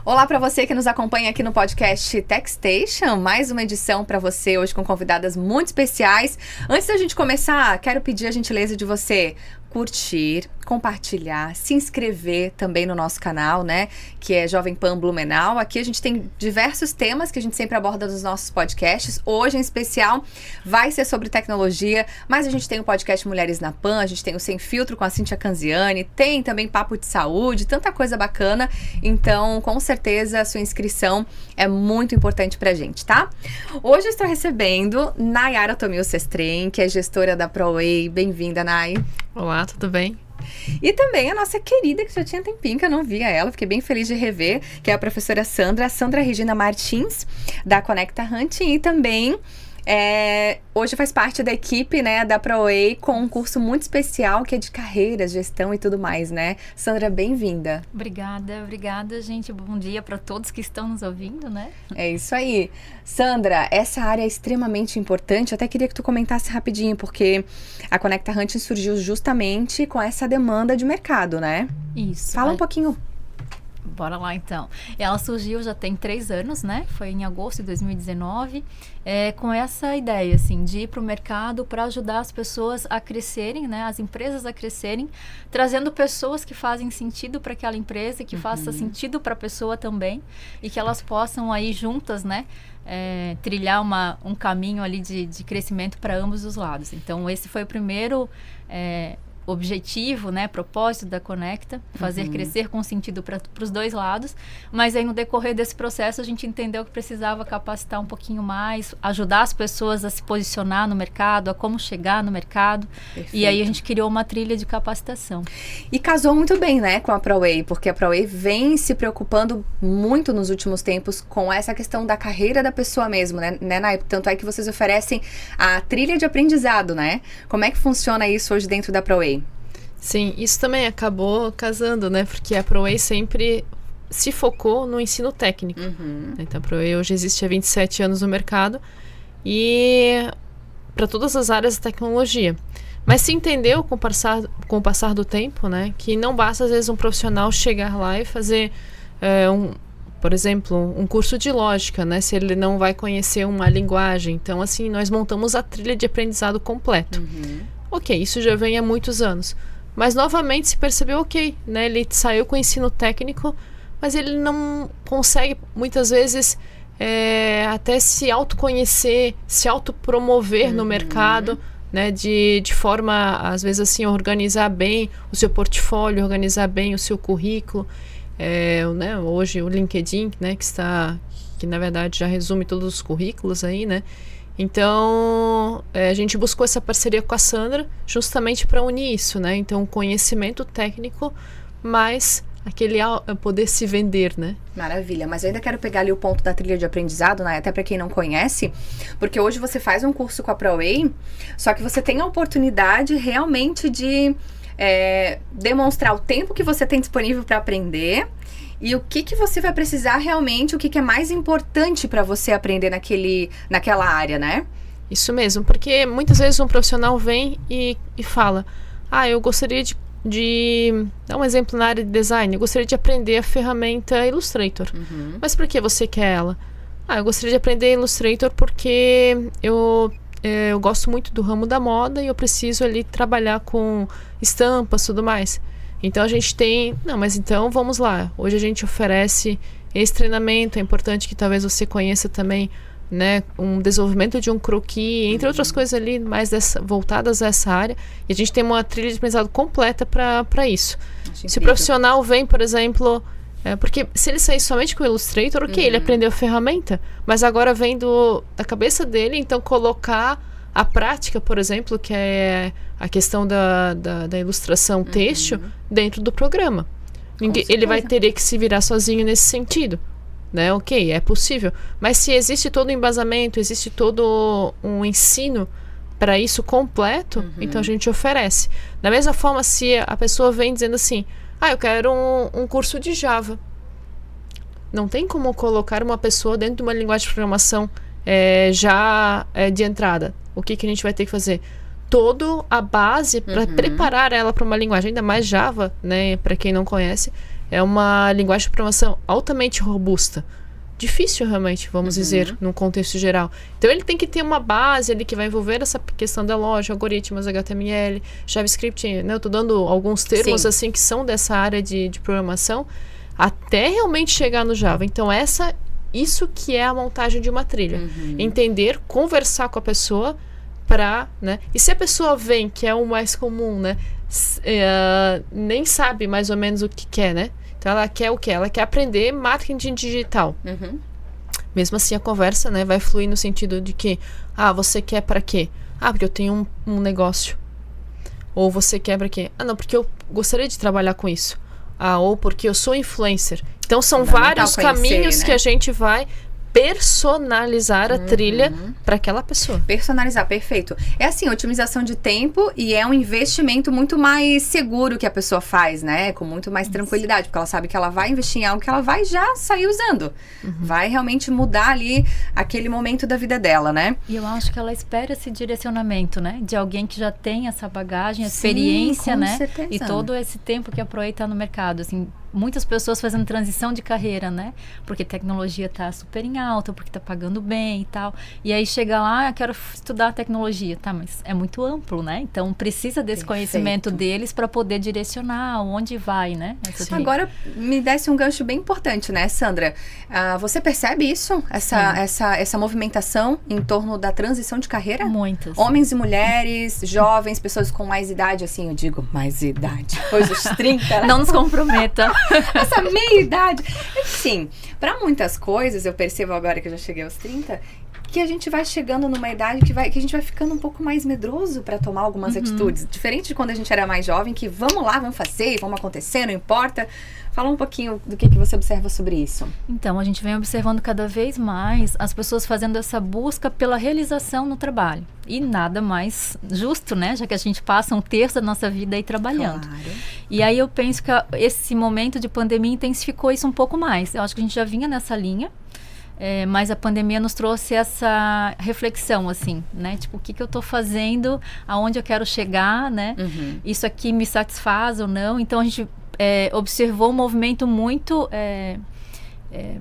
Olá para você que nos acompanha aqui no podcast TechStation, mais uma edição para você hoje com convidadas muito especiais. Antes da gente começar, quero pedir a gentileza de você curtir, compartilhar, se inscrever também no nosso canal, né, que é Jovem Pan Blumenau. Aqui a gente tem diversos temas que a gente sempre aborda nos nossos podcasts. Hoje, em especial, vai ser sobre tecnologia, mas a gente tem o podcast Mulheres na Pan, a gente tem o Sem Filtro com a Cíntia Canziani, tem também Papo de Saúde, tanta coisa bacana. Então, com certeza, a sua inscrição é muito importante pra gente, tá? Hoje eu estou recebendo Nayara Tomil Sestren, que é gestora da ProWay. Bem-vinda, Nay. Olá, tudo bem? E também a nossa querida, que já tinha tempinho que eu não via ela, fiquei bem feliz de rever, que é a professora Sandra Regina Martins, da Conecta Hunting, e também hoje faz parte da equipe, né, da ProWay, com um curso muito especial que é de carreiras, gestão e tudo mais, né? Sandra, bem-vinda. Obrigada, gente. Bom dia para todos que estão nos ouvindo, né? É isso aí. Sandra, essa área é extremamente importante. Eu até queria que tu comentasse rapidinho, porque a Conecta Hunting surgiu justamente com essa demanda de mercado, né? Isso. Fala um pouquinho. Bora lá, então. Ela surgiu já tem 3 anos, né? Foi em agosto de 2019, com essa ideia, assim, de ir para o mercado para ajudar as pessoas a crescerem, né? As empresas a crescerem, trazendo pessoas que fazem sentido para aquela empresa e que faça sentido para a pessoa também, e que elas possam aí juntas, né? Trilhar um caminho ali de crescimento para ambos os lados. Então, esse foi o primeiro objetivo, né, propósito da Conecta, fazer crescer com sentido para os dois lados, mas aí no decorrer desse processo a gente entendeu que precisava capacitar um pouquinho mais, ajudar as pessoas a se posicionar no mercado, a como chegar no mercado. Perfeito. E aí a gente criou uma trilha de capacitação. E casou muito bem, né, com a ProWay, porque a ProWay vem se preocupando muito nos últimos tempos com essa questão da carreira da pessoa mesmo, né, Nay? Tanto é que vocês oferecem a trilha de aprendizado, né? Como é que funciona isso hoje dentro da ProWay? Sim, isso também acabou casando, né? Porque a ProWay sempre se focou no ensino técnico. Então, a ProWay hoje existe há 27 anos no mercado e para todas as áreas da tecnologia. Mas se entendeu com o passar do tempo, né? Que não basta, às vezes, um profissional chegar lá e fazer, por exemplo, um curso de lógica, né? Se ele não vai conhecer uma linguagem. Então, assim, nós montamos a trilha de aprendizado completo. Ok, isso já vem há muitos anos. Mas novamente se percebeu, ok, né? Ele saiu com o ensino técnico, mas ele não consegue muitas vezes até se autoconhecer, se autopromover no mercado, né? De forma, às vezes assim, organizar bem o seu portfólio, organizar bem o seu currículo. Né? Hoje o LinkedIn, né? Que na verdade já resume todos os currículos aí, né? Então, a gente buscou essa parceria com a Sandra justamente para unir isso, né? Então, conhecimento técnico, mais aquele poder se vender, né? Maravilha, mas eu ainda quero pegar ali o ponto da trilha de aprendizado, né? Até para quem não conhece, porque hoje você faz um curso com a ProWay, só que você tem a oportunidade realmente de demonstrar o tempo que você tem disponível para aprender e o que você vai precisar realmente, o que é mais importante para você aprender naquela área, né? Isso mesmo, porque muitas vezes um profissional vem e fala, eu gostaria de dar um exemplo na área de design, eu gostaria de aprender a ferramenta Illustrator. Mas por que você quer ela? Eu gostaria de aprender Illustrator porque eu gosto muito do ramo da moda e eu preciso ali trabalhar com estampas e tudo mais. Então a gente tem... Não, mas então vamos lá. Hoje a gente oferece esse treinamento. É importante que talvez você conheça também, né, um desenvolvimento de um croquis, entre outras coisas ali mais voltadas a essa área. E a gente tem uma trilha de aprendizado completa para isso. Se o profissional vem, por exemplo... porque se ele sair somente com o Illustrator, ok, ele aprendeu a ferramenta, mas agora vem da cabeça dele, então colocar a prática, por exemplo, que é a questão da ilustração têxtil dentro do programa. Ele vai ter que se virar sozinho nesse sentido, né? Ok, é possível, mas se existe todo um embasamento, existe todo um ensino para isso completo, então a gente oferece. Da mesma forma, se a pessoa vem dizendo assim, eu quero um curso de Java. Não tem como colocar uma pessoa dentro de uma linguagem de programação já de entrada. O que a gente vai ter que fazer? Toda a base para preparar ela para uma linguagem, ainda mais Java, né? Para quem não conhece, é uma linguagem de programação altamente robusta. Difícil, realmente, vamos dizer, num contexto geral. Então, ele tem que ter uma base ali que vai envolver essa questão da loja, algoritmos, HTML, JavaScript, né? Eu tô dando alguns termos, assim, que são dessa área de programação, até realmente chegar no Java. Então, isso que é a montagem de uma trilha. Entender, conversar com a pessoa para, né? E se a pessoa vem, que é o mais comum, né? Nem sabe mais ou menos o que quer, né? Então, ela quer o quê? Ela quer aprender marketing digital. Mesmo assim, a conversa, né, vai fluir no sentido de que, você quer para quê? Porque eu tenho um negócio. Ou você quer para quê? Não, porque eu gostaria de trabalhar com isso. Ou porque eu sou influencer. Então, são vários caminhos, né, que a gente vai personalizar a trilha para aquela pessoa. Personalizar, perfeito. É assim, otimização de tempo e é um investimento muito mais seguro que a pessoa faz, né? Com muito mais tranquilidade, porque ela sabe que ela vai investir em algo que ela vai já sair usando. Vai realmente mudar ali aquele momento da vida dela, né? E eu acho que ela espera esse direcionamento, né? De alguém que já tem essa bagagem, experiência, né? Certeza. E todo esse tempo que a Proei tá no mercado, assim, muitas pessoas fazendo transição de carreira, né? Porque tecnologia tá super em alta, porque tá pagando bem e tal. E aí chega lá, eu quero estudar tecnologia. Tá, mas é muito amplo, né? Então precisa desse conhecimento deles para poder direcionar onde vai, né? Agora, me desse um gancho bem importante, né, Sandra? Você percebe isso? Essa movimentação em torno da transição de carreira? Muitas. Homens e mulheres, jovens, pessoas com mais idade, assim, eu digo mais idade. Depois dos 30. Não nos comprometa. Essa meia idade. Sim, para muitas coisas, eu percebo agora que eu já cheguei aos 30, que a gente vai chegando numa idade que a gente vai ficando um pouco mais medroso para tomar algumas atitudes. Diferente de quando a gente era mais jovem, que vamos lá, vamos fazer, vamos acontecer, não importa. Fala um pouquinho do que você observa sobre isso. Então, a gente vem observando cada vez mais as pessoas fazendo essa busca pela realização no trabalho. E nada mais justo, né? Já que a gente passa um terço da nossa vida aí trabalhando. Claro. E aí eu penso que esse momento de pandemia intensificou isso um pouco mais. Eu acho que a gente já vinha nessa linha. Mas a pandemia nos trouxe essa reflexão, assim, né? Tipo, o que eu estou fazendo, aonde eu quero chegar, né? Isso aqui me satisfaz ou não? Então, a gente observou um movimento muito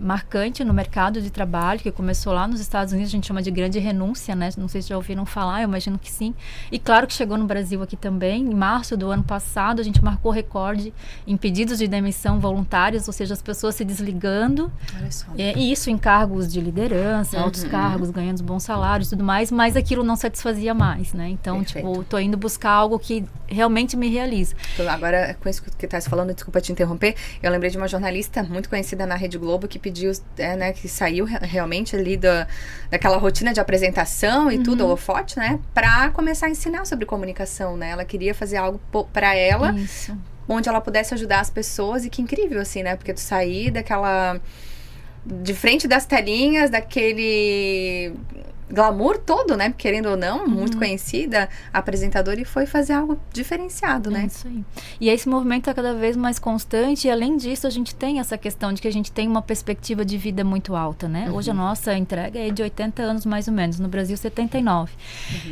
marcante no mercado de trabalho, que começou lá nos Estados Unidos, a gente chama de grande renúncia, né? Não sei se já ouviram falar, eu imagino que sim. E claro que chegou no Brasil aqui também. Em março do ano passado, a gente marcou recorde em pedidos de demissão voluntários, ou seja, as pessoas se desligando. Olha só. E isso em cargos de liderança, altos cargos, ganhando bons salários e tudo mais, mas aquilo não satisfazia mais, né? Então, Perfeito. tô indo buscar algo que realmente me realiza. Agora, com isso que tá falando, desculpa te interromper, eu lembrei de uma jornalista muito conhecida na Rede Globo que pediu, né, que saiu realmente ali daquela rotina de apresentação e tudo, holofote, né, pra começar a ensinar sobre comunicação, né? Ela queria fazer algo pra ela, onde ela pudesse ajudar as pessoas, e que incrível, assim, né? Porque tu sair de frente das telinhas, daquele glamour todo, né? Querendo ou não, muito conhecida, apresentadora, e foi fazer algo diferenciado, né? Isso aí. E esse movimento é cada vez mais constante, e além disso, a gente tem essa questão de que a gente tem uma perspectiva de vida muito alta, né? Hoje a nossa entrega é de 80 anos, mais ou menos, no Brasil 79.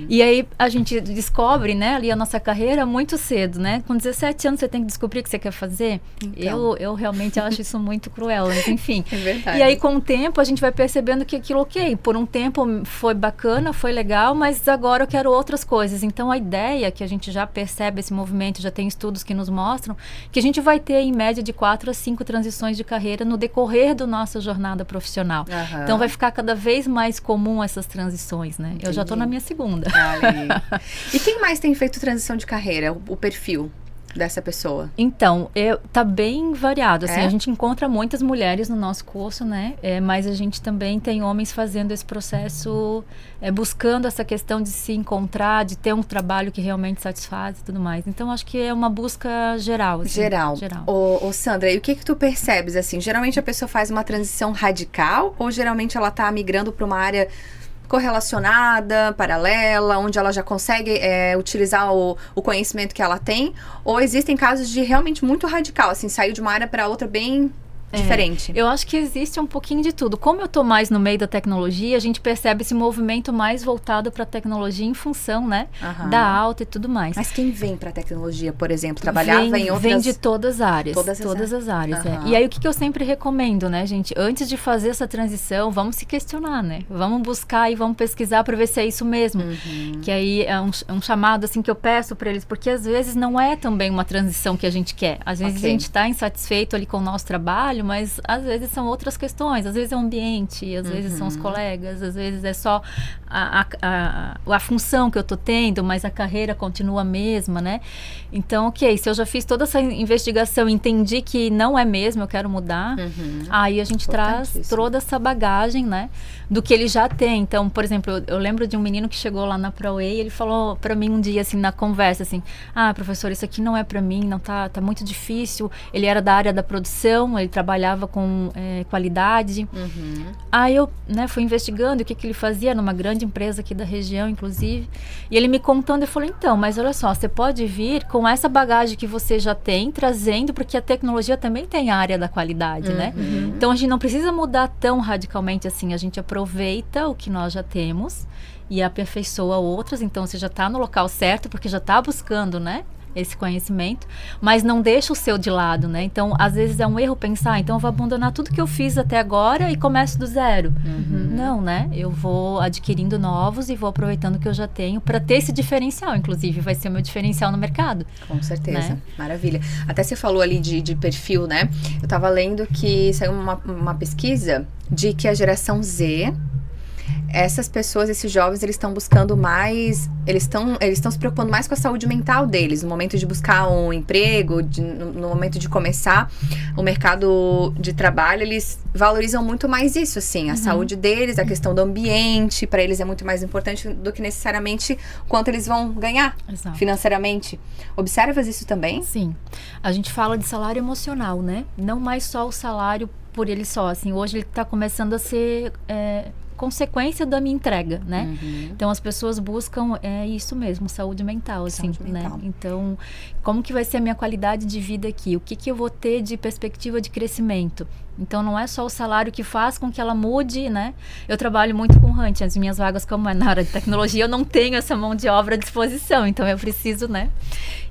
E aí a gente descobre, né, ali a nossa carreira muito cedo, né? Com 17 anos você tem que descobrir o que você quer fazer. Então. Eu realmente acho isso muito cruel, mas enfim. É verdade. E aí com o tempo a gente vai percebendo que aquilo, por um tempo foi bacana, foi legal, mas agora eu quero outras coisas. Então a ideia que a gente já percebe esse movimento, já tem estudos que nos mostram, que a gente vai ter em média de 4 a 5 transições de carreira no decorrer da nossa jornada profissional. Então vai ficar cada vez mais comum essas transições, né? Entendi. Eu já estou na minha segunda. E quem mais tem feito transição de carreira? O perfil dessa pessoa? Então, tá bem variado, assim, a gente encontra muitas mulheres no nosso curso, né, mas a gente também tem homens fazendo esse processo, buscando essa questão de se encontrar, de ter um trabalho que realmente satisfaz e tudo mais. Então, acho que é uma busca geral. Assim, geral. Ô, Sandra, e o que tu percebes, assim? Geralmente a pessoa faz uma transição radical, ou geralmente ela tá migrando para uma área correlacionada, paralela, onde ela já consegue utilizar o conhecimento que ela tem, ou existem casos de realmente muito radical, assim, saiu de uma área para outra bem diferente? Eu acho que existe um pouquinho de tudo. Como eu estou mais no meio da tecnologia, a gente percebe esse movimento mais voltado para a tecnologia em função, né, da alta e tudo mais. Mas quem vem para a tecnologia, por exemplo, trabalhava em outras... Vem de todas as áreas. Todas as áreas. E aí, o que eu sempre recomendo, né, gente? Antes de fazer essa transição, vamos se questionar, né? Vamos buscar e vamos pesquisar para ver se é isso mesmo. Que aí é um chamado, assim, que eu peço para eles, porque às vezes não é também uma transição que a gente quer. Às vezes a gente está insatisfeito ali com o nosso trabalho, mas às vezes são outras questões. Às vezes é o ambiente, às vezes são os colegas, às vezes é só a função que eu tô tendo, mas a carreira continua a mesma, né? Então, ok, se eu já fiz toda essa investigação e entendi que não é mesmo, eu quero mudar, aí a gente traz toda essa bagagem, né, do que ele já tem. Então, por exemplo, eu lembro de um menino que chegou lá na ProWay, ele falou para mim um dia, assim, na conversa, assim, professor, isso aqui não é para mim, não tá muito difícil. Ele era da área da produção, ele trabalhava com qualidade. Aí eu, né, fui investigando o que ele fazia numa grande empresa aqui da região, inclusive, e ele me contando, eu falei, então, mas olha só, você pode vir com essa bagagem que você já tem, trazendo, porque a tecnologia também tem a área da qualidade, né? Então a gente não precisa mudar tão radicalmente assim, a gente aproveita o que nós já temos e aperfeiçoa outras, então você já está no local certo, porque já está buscando, né, esse conhecimento, mas não deixa o seu de lado, né? Então, às vezes é um erro pensar, então eu vou abandonar tudo que eu fiz até agora e começo do zero. Não, né? Eu vou adquirindo novos e vou aproveitando o que eu já tenho para ter esse diferencial, inclusive, vai ser o meu diferencial no mercado. Com certeza, né? Maravilha. Até você falou ali de perfil, né? Eu tava lendo que saiu uma pesquisa de que a geração Z, essas pessoas, esses jovens, eles estão buscando mais, eles estão se preocupando mais com a saúde mental deles, no momento de buscar um emprego, no momento de começar o mercado de trabalho, eles valorizam muito mais isso, assim, a saúde deles, a questão do ambiente, para eles é muito mais importante do que necessariamente quanto eles vão ganhar financeiramente. Observas isso também? Sim. A gente fala de salário emocional, né? Não mais só o salário por ele só, assim, hoje ele está começando a ser... consequência da minha entrega, né? Então as pessoas buscam isso mesmo, saúde mental, assim, né? Então, como que vai ser a minha qualidade de vida aqui? O que eu vou ter de perspectiva de crescimento? Então não é só o salário que faz com que ela mude, né? Eu trabalho muito com hunt, as minhas vagas, como é na área de tecnologia, eu não tenho essa mão de obra à disposição, então eu preciso, né?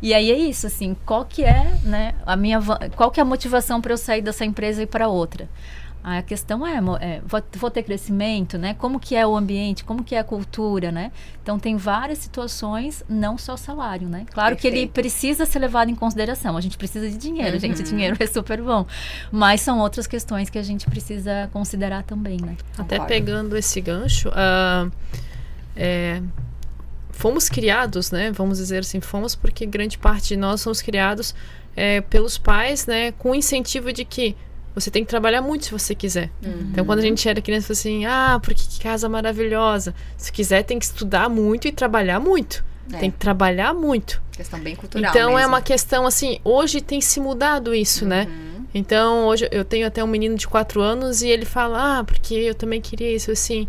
E aí é isso, assim, qual que é, né, qual que é a motivação para eu sair dessa empresa e ir para outra? A questão vou ter crescimento, né? Como que é o ambiente, como que é a cultura, né? Então, tem várias situações, não só salário, né? Claro que ele precisa ser levado em consideração. A gente precisa de dinheiro, gente. Dinheiro é super bom. Mas são outras questões que a gente precisa considerar também, né? Até pegando esse gancho, fomos criados, né? Vamos dizer assim, fomos porque grande parte de nós somos criados pelos pais, né? Com o incentivo de que você tem que trabalhar muito se você quiser. Então, quando a gente era criança, assim, porque que casa maravilhosa. Se quiser, tem que estudar muito e trabalhar muito. Tem que trabalhar muito. Questão bem cultural então, mesmo. É uma questão, assim, hoje tem se mudado isso, né? Então, hoje eu tenho até um menino de 4 anos e ele fala, porque eu também queria isso, assim.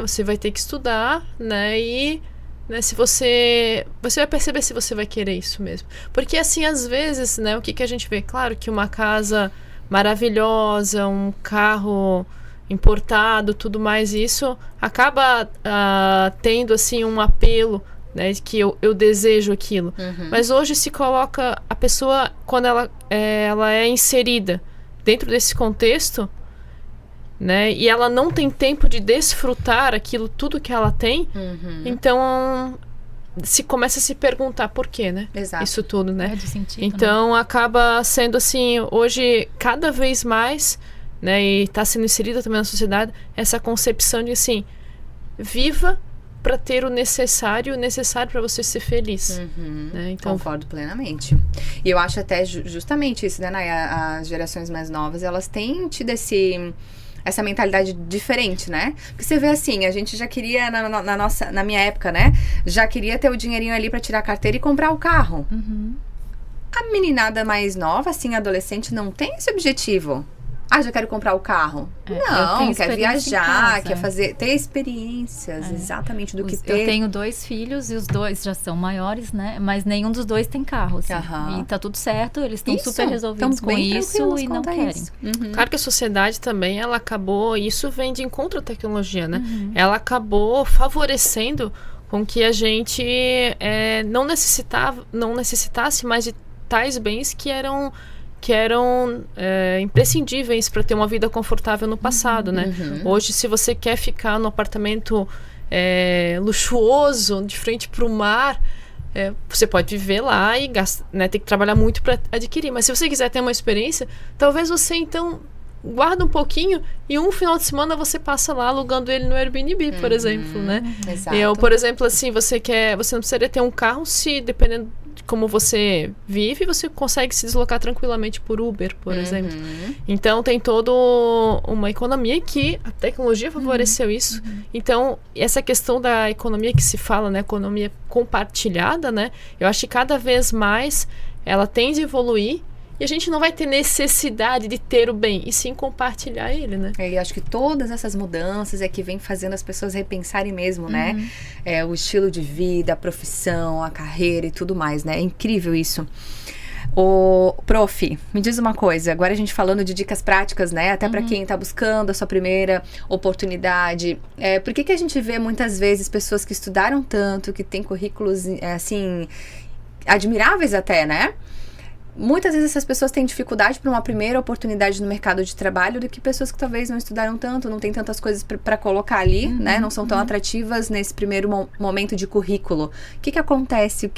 Você vai ter que estudar, né? E... né, se você vai perceber se você vai querer isso mesmo. Porque, assim, às vezes, né? O que a gente vê? Claro que uma casa... maravilhosa, um carro importado, tudo mais, isso acaba tendo assim um apelo, né, que eu desejo aquilo. Mas hoje se coloca a pessoa, quando ela é inserida dentro desse contexto, né, e ela não tem tempo de desfrutar aquilo tudo que ela tem, então se começa a se perguntar por quê, né? Exato. Isso tudo, né? De sentido, então, né? Acaba sendo assim, hoje, cada vez mais, né? E está sendo inserida também na sociedade, essa concepção de assim, viva para ter o necessário para você ser feliz. Né? Então, concordo plenamente. E eu acho até justamente isso, né, Nay? As gerações mais novas, elas têm tido essa mentalidade diferente, né? Porque você vê assim, a gente já queria, na minha época, né? Já queria ter o dinheirinho ali pra tirar a carteira e comprar o carro. A meninada mais nova, assim, adolescente, não tem esse objetivo. já quero comprar o carro. Não, quer viajar, quer ter experiências, exatamente do que ter. Eu tenho 2 filhos e os 2 já são maiores, né? Mas nenhum dos 2 tem carro, assim. E tá tudo certo, eles estão super resolvidos com isso e não querem. Claro que a sociedade também, ela acabou, isso vem de encontro à tecnologia, né? Ela acabou favorecendo com que a gente não necessitasse mais de tais bens que eram imprescindíveis para ter uma vida confortável no passado, né? Hoje, se você quer ficar no apartamento luxuoso, de frente para o mar, você pode viver lá e ter que trabalhar muito para adquirir. Mas se você quiser ter uma experiência, talvez você, então, guarda um pouquinho e um final de semana você passa lá alugando ele no Airbnb, por exemplo, né? Exato. Por exemplo, assim, você não precisaria ter um carro se, dependendo de como você vive, você consegue se deslocar tranquilamente por Uber, por exemplo. Então, tem toda uma economia que a tecnologia favoreceu isso. Então, essa questão da economia que se fala, né? Economia compartilhada, né? Eu acho que cada vez mais ela tende a evoluir. E a gente não vai ter necessidade de ter o bem, e sim compartilhar ele, né? E acho que todas essas mudanças que vem fazendo as pessoas repensarem mesmo, né? O estilo de vida, a profissão, a carreira e tudo mais, né? É incrível isso. Prof, me diz uma coisa, agora a gente falando de dicas práticas, né? Até para quem tá buscando a sua primeira oportunidade. Por que a gente vê muitas vezes pessoas que estudaram tanto, que têm currículos, assim, admiráveis até, né? Muitas vezes essas pessoas têm dificuldade para uma primeira oportunidade no mercado de trabalho do que pessoas que talvez não estudaram tanto, não tem tantas coisas para colocar ali, né? Não são tão atrativas nesse primeiro momento de currículo. O que acontece?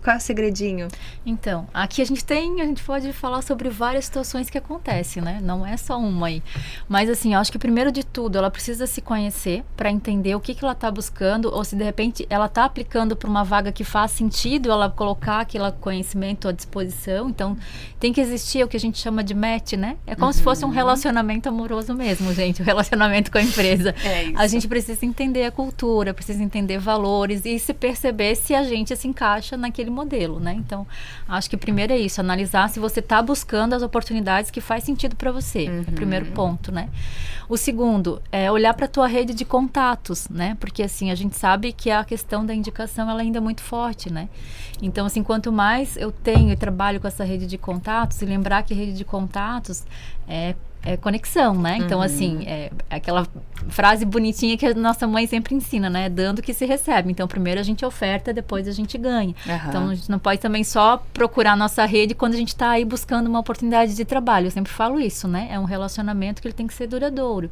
Qual é o segredinho? Então, aqui a gente pode falar sobre várias situações que acontecem, né? Não é só uma aí. Mas assim, eu acho que primeiro de tudo, ela precisa se conhecer para entender o que ela está buscando, ou se de repente ela está aplicando para uma vaga que faz sentido ela colocar aquele conhecimento à disposição. Então, tem que existir o que a gente chama de match, né? É como se fosse um relacionamento amoroso mesmo, gente. O relacionamento com a empresa. A gente precisa entender a cultura, precisa entender valores e se perceber se a gente se encaixa naquele modelo, né? Então, acho que primeiro é isso, analisar se você está buscando as oportunidades que faz sentido para você. É o primeiro ponto, né? O segundo é olhar para a tua rede de contatos, né? Porque, assim, a gente sabe que a questão da indicação, ela ainda é muito forte, né? Então, assim, quanto mais eu tenho e trabalho com essa rede de contatos, e lembrar que rede de contatos é conexão, né? Então, assim, é aquela frase bonitinha que a nossa mãe sempre ensina, né? Dando que se recebe. Então, primeiro a gente oferta, depois a gente ganha. Então, a gente não pode também só procurar a nossa rede quando a gente está aí buscando uma oportunidade de trabalho. Eu sempre falo isso, né? É um relacionamento que ele tem que ser duradouro.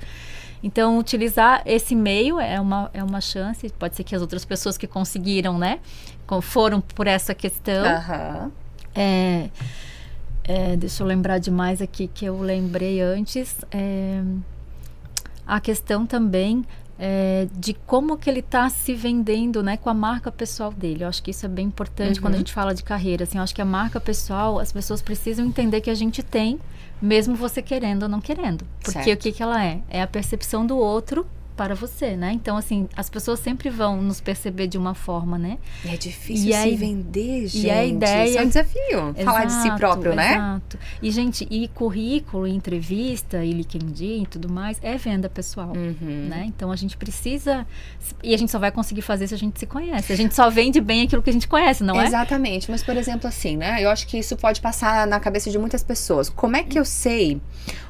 Então, utilizar esse meio é uma chance. Pode ser que as outras pessoas que conseguiram, né? Foram por essa questão. Deixa eu lembrar de mais aqui que eu lembrei antes. A questão também de como que ele está se vendendo, né, com a marca pessoal dele. Eu acho que isso é bem importante quando a gente fala de carreira. Assim, eu acho que a marca pessoal, as pessoas precisam entender que a gente tem, mesmo você querendo ou não querendo. Porque o que ela é? É a percepção do outro para você, né? Então, assim, as pessoas sempre vão nos perceber de uma forma, né? E é difícil se vender, gente. E a ideia... Isso é um desafio. Falar de si próprio, né? Exato. E, gente, currículo, entrevista, e LinkedIn e tudo mais, é venda pessoal, né? Então, a gente precisa... E a gente só vai conseguir fazer se a gente se conhece. A gente só vende bem aquilo que a gente conhece, não é? Exatamente. Mas, por exemplo, assim, né? Eu acho que isso pode passar na cabeça de muitas pessoas. Como é que eu sei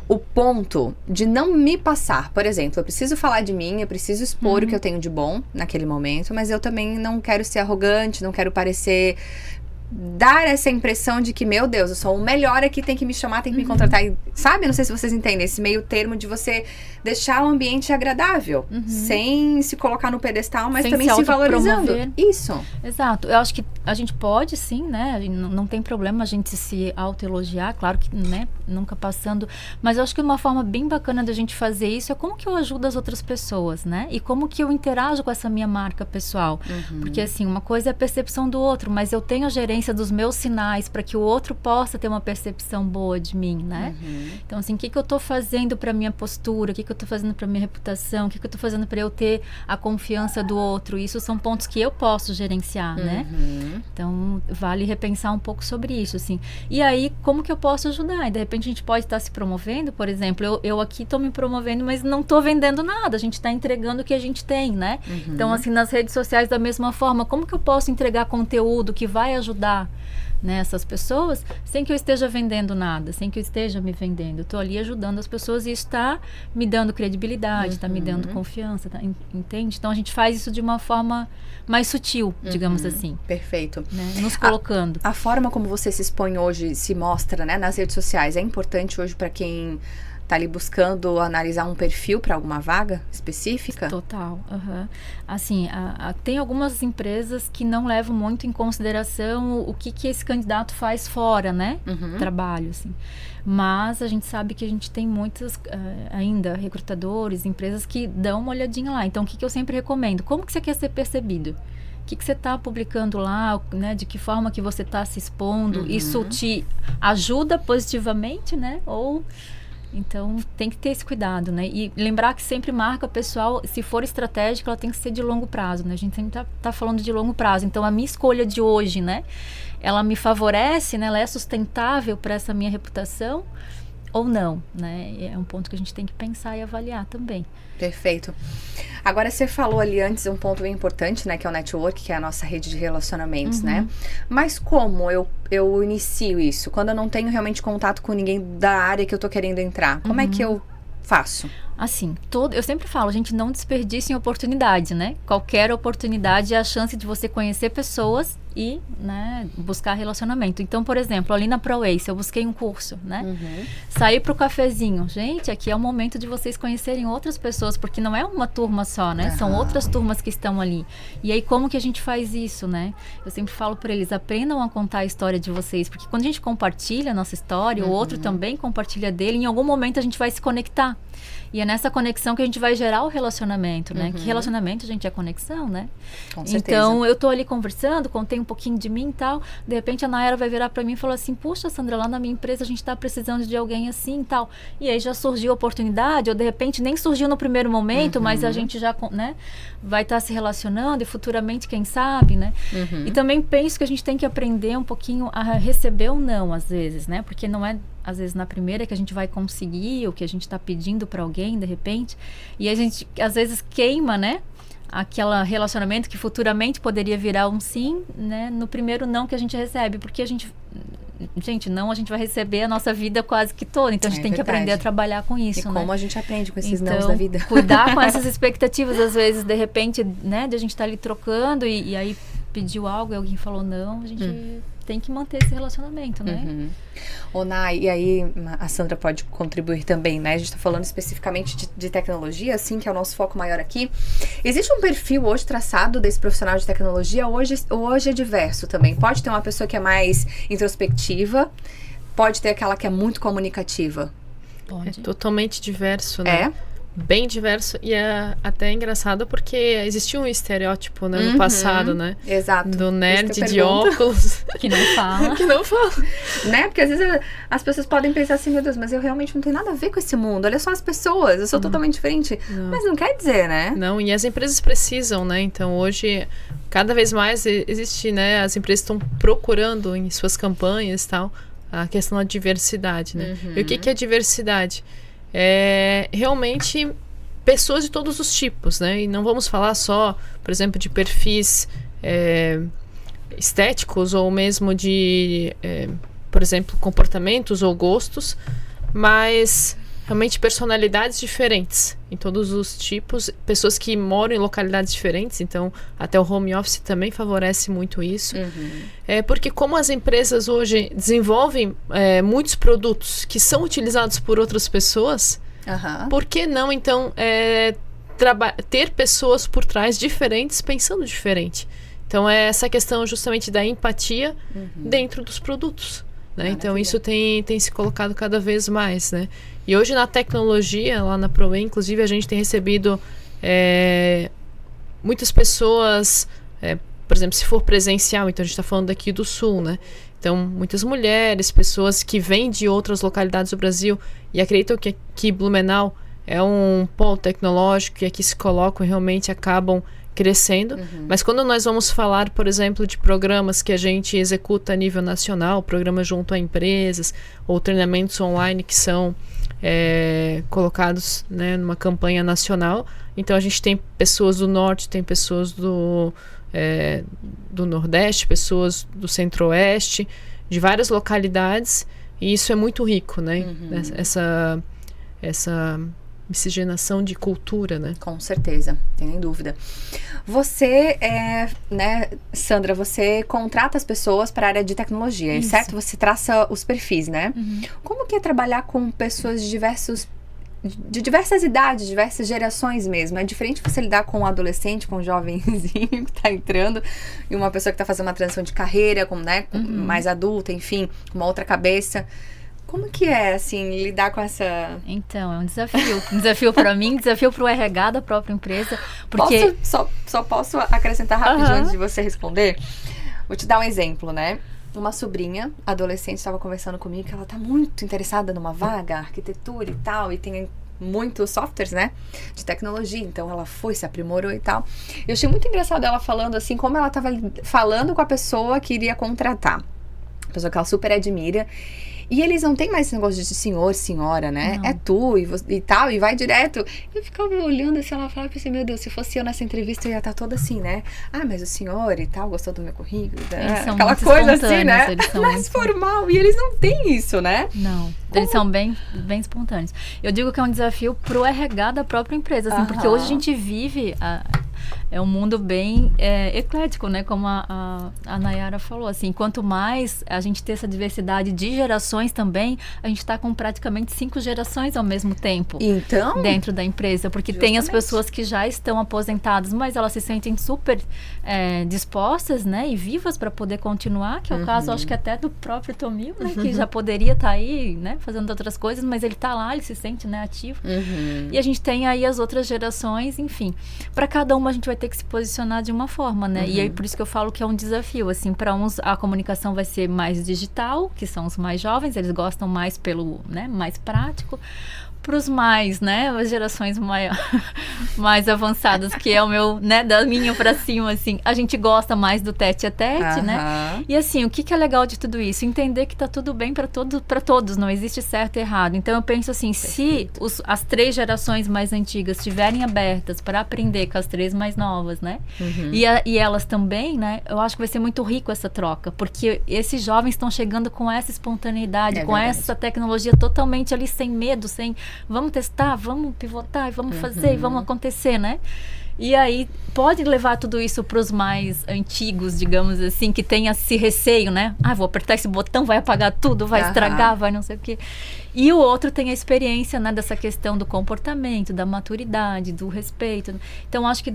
o ponto de não me passar? Por exemplo, eu preciso falar de mim, eu preciso expor o que eu tenho de bom naquele momento, mas eu também não quero ser arrogante, não quero dar essa impressão de que, meu Deus, eu sou o melhor aqui, tem que me chamar, tem que me contratar. E, sabe? Não sei se vocês entendem esse meio termo de você deixar o ambiente agradável, sem se colocar no pedestal, mas sem também se valorizando. Isso. Exato. Eu acho que a gente pode, sim, né? Não tem problema a gente se autoelogiar, claro que, né? Nunca passando. Mas eu acho que uma forma bem bacana da gente fazer isso é como que eu ajudo as outras pessoas, né? E como que eu interajo com essa minha marca pessoal. Porque, assim, uma coisa é a percepção do outro, mas eu tenho a gerência transferência dos meus sinais para que o outro possa ter uma percepção boa de mim, né? Então, assim, o que eu estou fazendo para minha postura, o que eu estou fazendo para minha reputação, o que eu estou fazendo para eu ter a confiança do outro? Isso são pontos que eu posso gerenciar, né? Então, vale repensar um pouco sobre isso, assim. E aí, como que eu posso ajudar? E, de repente, a gente pode estar se promovendo, por exemplo, eu aqui estou me promovendo, mas não estou vendendo nada, a gente está entregando o que a gente tem, né? Então, assim, nas redes sociais, da mesma forma, como que eu posso entregar conteúdo que vai ajudar, né, essas pessoas, sem que eu esteja vendendo nada, sem que eu esteja me vendendo? Eu estou ali ajudando as pessoas e isso está me dando credibilidade, está me dando confiança, tá? Entende? Então, a gente faz isso de uma forma mais sutil, digamos assim. Perfeito. Né? Nos colocando. A forma como você se expõe hoje, se mostra, né, nas redes sociais, é importante hoje para quem tá ali buscando analisar um perfil para alguma vaga específica? Total. Assim, tem algumas empresas que não levam muito em consideração o que esse candidato faz fora, né? Trabalho, assim. Mas a gente sabe que a gente tem muitas ainda recrutadores, empresas que dão uma olhadinha lá. Então, o que eu sempre recomendo? Como que você quer ser percebido? O que você está publicando lá, né? De que forma que você está se expondo? Isso te ajuda positivamente, né? Ou... Então, tem que ter esse cuidado, né? E lembrar que sempre marca pessoal, se for estratégica, ela tem que ser de longo prazo, né? A gente sempre tá falando de longo prazo. Então, a minha escolha de hoje, né? Ela me favorece, né? Ela é sustentável para essa minha reputação ou não, né? É um ponto que a gente tem que pensar e avaliar também. Perfeito. Agora, você falou ali antes um ponto bem importante, né? Que é o network, que é a nossa rede de relacionamentos, né? Mas como eu inicio isso? Quando eu não tenho realmente contato com ninguém da área que eu tô querendo entrar, como é que eu faço? Assim, eu sempre falo, a gente não desperdiça em oportunidade, né? Qualquer oportunidade é a chance de você conhecer pessoas e, né, buscar relacionamento. Então, por exemplo, ali na ProAce, eu busquei um curso, né? Saí pro cafezinho. Gente, aqui é o momento de vocês conhecerem outras pessoas, porque não é uma turma só, né? São outras turmas que estão ali. E aí, como que a gente faz isso, né? Eu sempre falo para eles, aprendam a contar a história de vocês, porque quando a gente compartilha a nossa história, o outro também compartilha dele, em algum momento a gente vai se conectar. E é nessa conexão que a gente vai gerar o relacionamento, né? Que relacionamento, gente, é conexão, né? Com certeza. Então, eu tô ali conversando, contei um pouquinho de mim e tal. De repente, a Nayara vai virar pra mim e falar assim, puxa, Sandra, lá na minha empresa a gente tá precisando de alguém assim e tal. E aí já surgiu a oportunidade, ou de repente nem surgiu no primeiro momento, mas a gente já, né, vai estar se relacionando e futuramente, quem sabe, né? E também penso que a gente tem que aprender um pouquinho a receber ou não, às vezes, né? Porque não é às vezes na primeira que a gente vai conseguir o que a gente está pedindo para alguém, de repente, e a gente às vezes queima, né, aquele relacionamento que futuramente poderia virar um sim, né, no primeiro não que a gente recebe, porque a gente não, a gente vai receber a nossa vida quase que toda, então a gente tem que aprender a trabalhar com isso, e né? como a gente aprende com esses nãos da vida? Cuidar com essas expectativas, às vezes, de repente, né, de a gente estar ali trocando e aí pediu algo e alguém falou não, a gente tem que manter esse relacionamento, né? Ô, Nay, e aí a Sandra pode contribuir também, né? A gente tá falando especificamente de tecnologia, assim, que é o nosso foco maior aqui. Existe um perfil hoje traçado desse profissional de tecnologia? Hoje é diverso também. Pode ter uma pessoa que é mais introspectiva, pode ter aquela que é muito comunicativa. Pode. É totalmente diverso, né? É? Bem diverso, e é até engraçado porque existia um estereótipo, né, no passado, né? Exato. Do nerd de óculos. Que não fala. Que não fala. Né? Porque às vezes as pessoas podem pensar assim, meu Deus, mas eu realmente não tenho nada a ver com esse mundo. Olha só as pessoas, eu sou totalmente diferente. Mas não quer dizer, né? Não, e as empresas precisam, né? Então hoje, cada vez mais existe, né? As empresas estão procurando em suas campanhas e tal, a questão da diversidade, né? E o que é diversidade? É realmente pessoas de todos os tipos, né? E não vamos falar só, por exemplo, de perfis estéticos ou mesmo de, por exemplo, comportamentos ou gostos, mas realmente personalidades diferentes em todos os tipos, pessoas que moram em localidades diferentes, então até o home office também favorece muito isso. Porque como as empresas hoje desenvolvem muitos produtos que são utilizados por outras pessoas, por que não então ter pessoas por trás diferentes pensando diferente? Então é essa questão justamente da empatia dentro dos produtos. Né? Então isso tem se colocado cada vez mais, né? E hoje na tecnologia, lá na ProAce, inclusive a gente tem recebido muitas pessoas por exemplo, se for presencial, então a gente está falando daqui do Sul, né? Então, muitas mulheres, pessoas que vêm de outras localidades do Brasil e acreditam que Blumenau é um polo tecnológico e aqui se colocam e realmente acabam crescendo. Mas quando nós vamos falar, por exemplo, de programas que a gente executa a nível nacional, programas junto a empresas ou treinamentos online que são colocados, né, numa campanha nacional, então a gente tem pessoas do Norte, tem pessoas do Nordeste, pessoas do Centro-Oeste, de várias localidades, e isso é muito rico, né? Essa miscigenação de cultura, né? Com certeza, nem dúvida. Você, né, Sandra, você contrata as pessoas para a área de tecnologia, Isso. certo? Você traça os perfis, né? Como que é trabalhar com pessoas de diversas idades, diversas gerações mesmo? É diferente você lidar com um adolescente, com um jovenzinho que está entrando, e uma pessoa que está fazendo uma transição de carreira, mais adulta, enfim, uma outra cabeça. Como que é, assim, lidar com essa... Então, é um desafio. Um desafio para mim, desafio para o RH da própria empresa. Porque... Só posso acrescentar rapidinho antes de você responder? Vou te dar um exemplo, né? Uma sobrinha, adolescente, estava conversando comigo que ela tá muito interessada numa vaga, arquitetura e tal, e tem muitos softwares, né, de tecnologia, então ela foi, se aprimorou e tal. Eu achei muito engraçado ela falando assim, como ela tava falando com a pessoa que iria contratar, a pessoa que ela super admira. E eles não têm mais esse negócio de senhor, senhora, né? Não. É tu e tal, e vai direto. Eu ficava olhando assim, ela falava assim, meu Deus, se fosse eu nessa entrevista, eu ia estar toda assim, né? Ah, mas o senhor e tal, gostou do meu currículo? Aquela coisa assim, né? Mais formal. E eles não têm isso, né? Não. Eles são bem espontâneos. Eu digo que é um desafio pro RH da própria empresa, assim, porque hoje a gente vive... É um mundo bem eclético, né? Como a Nayara falou, assim, quanto mais a gente ter essa diversidade de gerações também, a gente está com praticamente 5 gerações ao mesmo tempo dentro da empresa, porque tem as pessoas que já estão aposentadas, mas elas se sentem super dispostas, né? E vivas para poder continuar, que é o caso, acho que até do próprio Tomil, né? Que já poderia estar aí, né? Fazendo outras coisas, mas ele está lá, ele se sente, né, ativo. E a gente tem aí as outras gerações, enfim. Para cada uma a gente vai ter que se posicionar de uma forma, né? E aí por isso que eu falo que é um desafio, assim, para uns a comunicação vai ser mais digital, que são os mais jovens, eles gostam mais pelo, né, mais prático. Para os mais, né, as gerações mais avançadas, que é o meu, né, da minha para cima, assim, a gente gosta mais do tete a tete, né? E assim, o que é legal de tudo isso? Entender que tá tudo bem para todos, não existe certo e errado. Então eu penso assim, se as 3 gerações mais antigas estiverem abertas para aprender com as 3 mais novas, né? E elas também, né? Eu acho que vai ser muito rico essa troca, porque esses jovens estão chegando com essa espontaneidade, com essa tecnologia totalmente ali sem medo, sem vamos testar, vamos pivotar, vamos fazer, vamos acontecer, né? E aí pode levar tudo isso para os mais antigos, digamos assim, que tem esse receio, né? Ah, vou apertar esse botão, vai apagar tudo, vai estragar, vai não sei o quê. E o outro tem a experiência, né, dessa questão do comportamento, da maturidade, do respeito. Então, acho que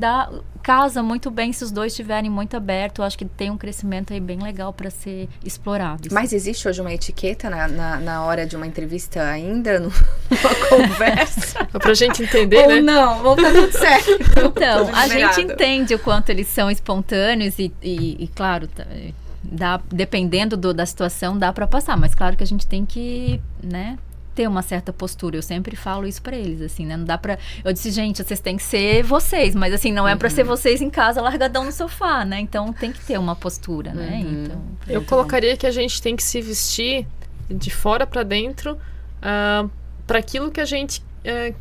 casa muito bem se os dois estiverem muito abertos. Acho que tem um crescimento aí bem legal para ser explorado. Mas existe hoje uma etiqueta na hora de uma entrevista ainda, numa conversa? Pra gente entender, ou né? Ou tá tudo certo. Então, a gente entende o quanto eles são espontâneos e claro... dependendo da situação, dá para passar, mas claro que a gente tem que, né, ter uma certa postura. Eu sempre falo isso para eles, assim, né, não dá para... Eu disse, gente, vocês têm que ser vocês, mas assim, não é para ser vocês em casa largadão no sofá, né, então tem que ter uma postura, né, então... Eu colocaria que a gente tem que se vestir de fora para dentro para aquilo que a gente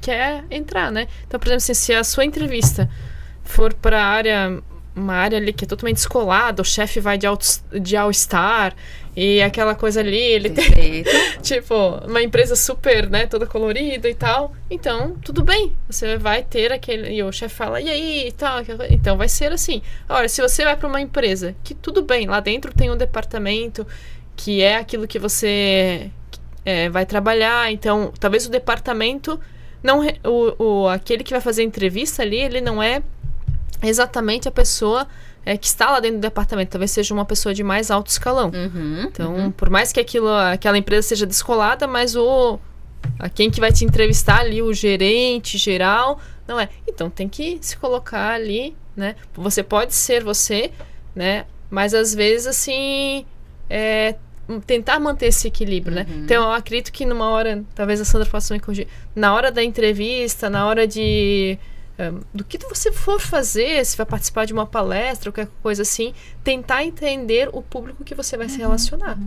quer entrar, né, então, por exemplo, assim, se a sua entrevista for para uma área ali que é totalmente descolada, o chefe vai de All-Star e aquela coisa ali, ele tem tipo, uma empresa super, né, toda colorida e tal, então, tudo bem, você vai ter aquele, e o chefe fala, e aí, e tal, então vai ser assim. Olha, se você vai para uma empresa, que tudo bem, lá dentro tem um departamento que é aquilo que você vai trabalhar, então, talvez o departamento, não aquele que vai fazer a entrevista ali, ele não é exatamente a pessoa que está lá dentro do departamento. Talvez seja uma pessoa de mais alto escalão. Então, por mais que aquela empresa seja descolada, mas quem que vai te entrevistar ali, o gerente geral, não é. Então, tem que se colocar ali, né? Você pode ser você, né? Mas às vezes, assim, tentar manter esse equilíbrio, né? Então, eu acredito que numa hora, talvez a Sandra possa me corrigir, na hora da entrevista, na hora do que você for fazer, se vai participar de uma palestra ou qualquer coisa assim, tentar entender o público que você vai se relacionar.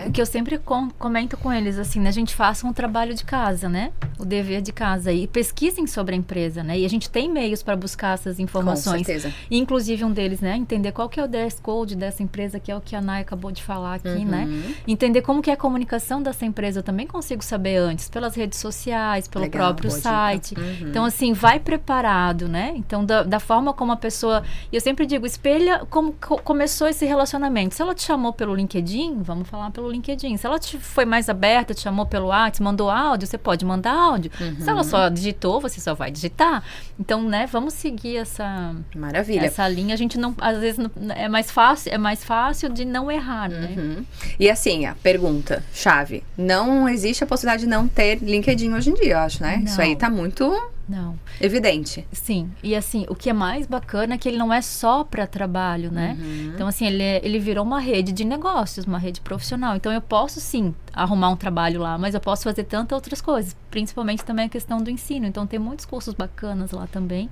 O que eu sempre comento com eles, assim, né? A gente faça um trabalho de casa, né? O dever de casa. E pesquisem sobre a empresa, né? E a gente tem meios para buscar essas informações. Com certeza. Inclusive um deles, né? Entender qual que é o dress code dessa empresa, que é o que a Nay acabou de falar aqui, né? Entender como que é a comunicação dessa empresa, eu também consigo saber antes, pelas redes sociais, pelo próprio site. Então, assim, vai preparado, né? Então, da forma como a pessoa... E eu sempre digo, espelha como começou esse relacionamento. Se ela te chamou pelo LinkedIn, vamos falar pelo LinkedIn. Se ela foi mais aberta, te chamou pelo WhatsApp, mandou áudio, você pode mandar áudio. Se ela só digitou, você só vai digitar. Então, né, vamos seguir essa... Maravilha. Essa linha. A gente não... Às vezes é mais fácil de não errar, né? E assim, a pergunta chave. Não existe a possibilidade de não ter LinkedIn hoje em dia, eu acho, né? Não. Isso aí tá muito... Não. Evidente. Sim. E assim, o que é mais bacana é que ele não é só para trabalho, né? Então, assim, ele virou uma rede de negócios, uma rede profissional. Então, eu posso, sim, arrumar um trabalho lá, mas eu posso fazer tantas outras coisas. Principalmente também a questão do ensino. Então, tem muitos cursos bacanas lá também.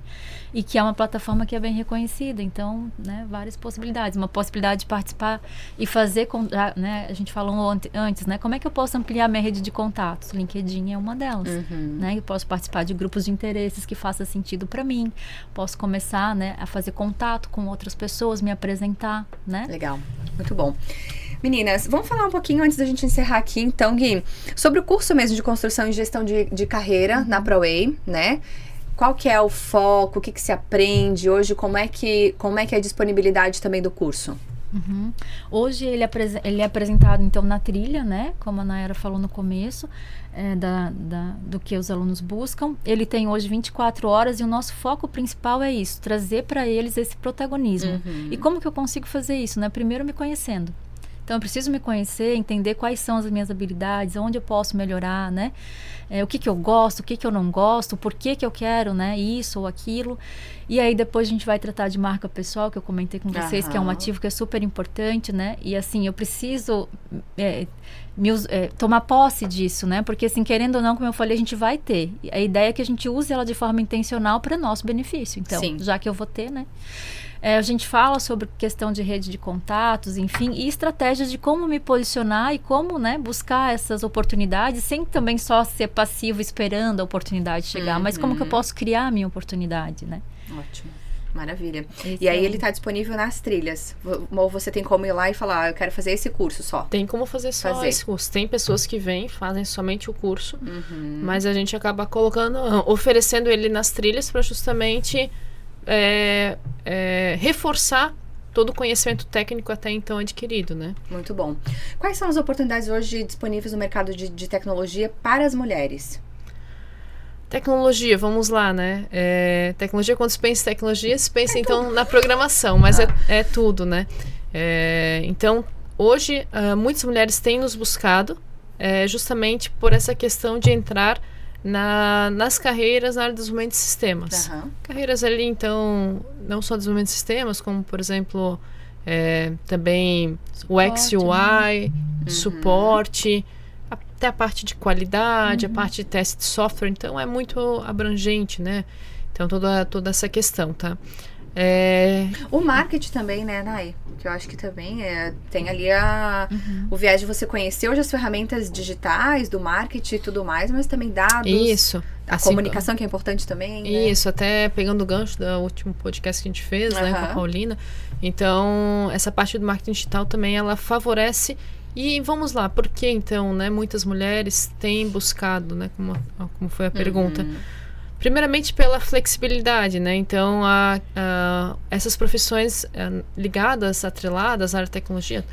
E que é uma plataforma que é bem reconhecida. Então, né, várias possibilidades. Uma possibilidade de participar e fazer, né? A gente falou antes, né? Como é que eu posso ampliar minha rede de contatos? LinkedIn é uma delas, né? Eu posso participar de grupos de interesses que faça sentido para mim. Posso começar, né, a fazer contato com outras pessoas, me apresentar, né? Legal, muito bom. Meninas, vamos falar um pouquinho antes da gente encerrar aqui, então, Gui, sobre o curso mesmo de construção e gestão de carreira na ProWay, né? Qual que é o foco, o que se aprende hoje, como é que é a disponibilidade também do curso? Hoje ele é apresentado então na trilha, né? Como a Nayara falou no começo, do que os alunos buscam. Ele tem hoje 24 horas e o nosso foco principal é isso, trazer para eles esse protagonismo. E como que eu consigo fazer isso, né? Primeiro me conhecendo. Então, eu preciso me conhecer, entender quais são as minhas habilidades, onde eu posso melhorar, né? O que eu gosto, o que eu não gosto, por que eu quero, né? Isso ou aquilo. E aí, depois a gente vai tratar de marca pessoal, que eu comentei com vocês, que é um ativo que é super importante, né? E assim, eu preciso tomar posse disso, né? Porque assim, querendo ou não, como eu falei, a gente vai ter. A ideia é que a gente use ela de forma intencional para nosso benefício. Então, já que eu vou ter, né? A gente fala sobre questão de rede de contatos, enfim, e estratégias de como me posicionar e como, né, buscar essas oportunidades, sem também só ser passivo esperando a oportunidade chegar, mas como que eu posso criar a minha oportunidade, né? Ótimo. Maravilha. E aí ele está disponível nas trilhas? Ou você tem como ir lá e falar, eu quero fazer esse curso só? Tem como fazer só esse curso. Tem pessoas que vêm, fazem somente o curso, mas a gente acaba oferecendo ele nas trilhas para justamente reforçar todo o conhecimento técnico até então adquirido, né? Muito bom. Quais são as oportunidades hoje disponíveis no mercado de tecnologia para as mulheres? Tecnologia, vamos lá, né? Tecnologia, quando se pensa em tecnologia, se pensa então na programação, mas é tudo, né? Então, hoje, muitas mulheres têm nos buscado justamente por essa questão de entrar nas carreiras na área de desenvolvimento de sistemas. Carreiras ali, então, não só desenvolvimento de sistemas, como, por exemplo, também UX, UI, suporte, até a parte de qualidade, a parte de teste de software. Então, é muito abrangente, né? Então, toda essa questão, tá? O marketing também, né, Nay? Que eu acho que também tem ali o viés de você conhecer hoje as ferramentas digitais do marketing e tudo mais, mas também dados. Isso. A comunicação que é importante também, né? Isso, até pegando o gancho do último podcast que a gente fez, né, com a Paulina. Então, essa parte do marketing digital também, ela favorece. E vamos lá, por que então, né, muitas mulheres têm buscado, né, como foi a pergunta? Primeiramente pela flexibilidade, né? Então, essas profissões ligadas, atreladas à área de tecnologia,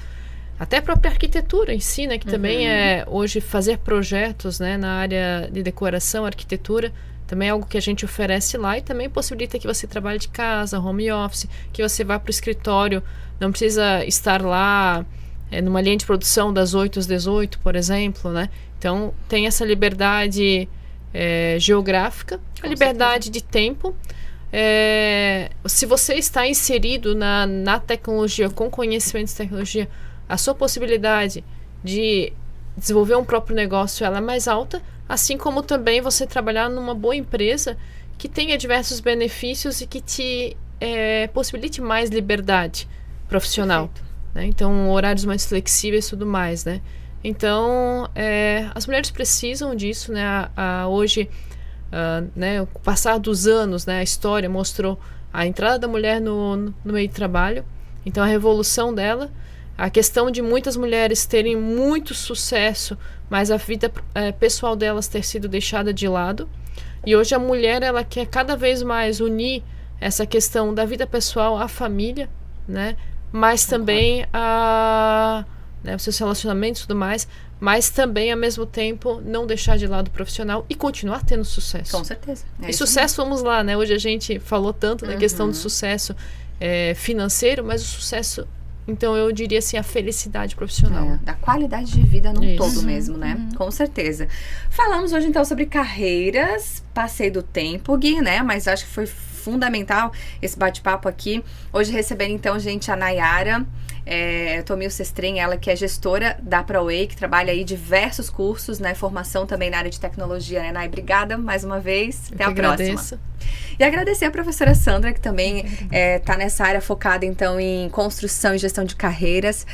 até a própria arquitetura em si, né? Que também hoje fazer projetos, né, na área de decoração, arquitetura, também é algo que a gente oferece lá e também possibilita que você trabalhe de casa, home office, que você vá para o escritório, não precisa estar lá numa linha de produção das 8 às 18, por exemplo, né? Então, tem essa liberdade geográfica, a liberdade de tempo, se você está inserido na tecnologia, com conhecimentos de tecnologia, a sua possibilidade de desenvolver um próprio negócio ela é mais alta, assim como também você trabalhar numa boa empresa que tenha diversos benefícios e que te possibilite mais liberdade profissional, né? Então, horários mais flexíveis e tudo mais, né? Então, as mulheres precisam disso, né? Hoje, né, com o passar dos anos, né, a história mostrou a entrada da mulher no meio de trabalho, então a revolução dela, a questão de muitas mulheres terem muito sucesso, mas a vida pessoal delas ter sido deixada de lado. E hoje a mulher, ela quer cada vez mais unir essa questão da vida pessoal à família, né? Mas também os seus relacionamentos e tudo mais, mas também, ao mesmo tempo, não deixar de lado o profissional e continuar tendo sucesso. Com certeza. E sucesso, vamos lá, né? Hoje a gente falou tanto da questão do sucesso financeiro, mas o sucesso, então eu diria assim, a felicidade profissional. Da qualidade de vida num todo mesmo, né? Com certeza. Falamos hoje então sobre carreiras, passei do tempo, Gui, né? Mas acho que foi fundamental esse bate-papo aqui. Hoje recebendo então, gente, a Nayara Tomil Sestrin, ela que é gestora da ProWay, que trabalha aí diversos cursos, né? Formação também na área de tecnologia, né, Nay? Obrigada mais uma vez. Até a próxima. E agradecer a professora Sandra, que também está nessa área focada, então, em construção e gestão de carreiras.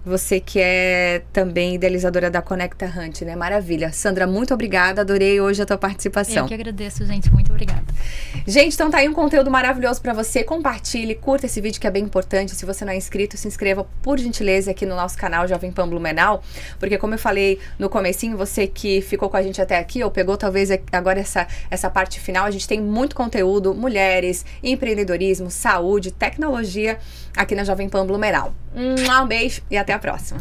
Você que é também idealizadora da Conecta Hunt, né? Maravilha. Sandra, muito obrigada. Adorei hoje a tua participação. Eu que agradeço, gente. Muito obrigada. Gente, então tá aí um conteúdo maravilhoso pra você. Compartilhe, curta esse vídeo que é bem importante. Se você não é inscrito, se inscreva, por gentileza, aqui no nosso canal Jovem Pan Blumenau. Porque como eu falei no comecinho, você que ficou com a gente até aqui, ou pegou talvez agora essa parte final, a gente tem muito conteúdo, mulheres, empreendedorismo, saúde, tecnologia, aqui na Jovem Pan Blumenau. Um beijo e até a próxima.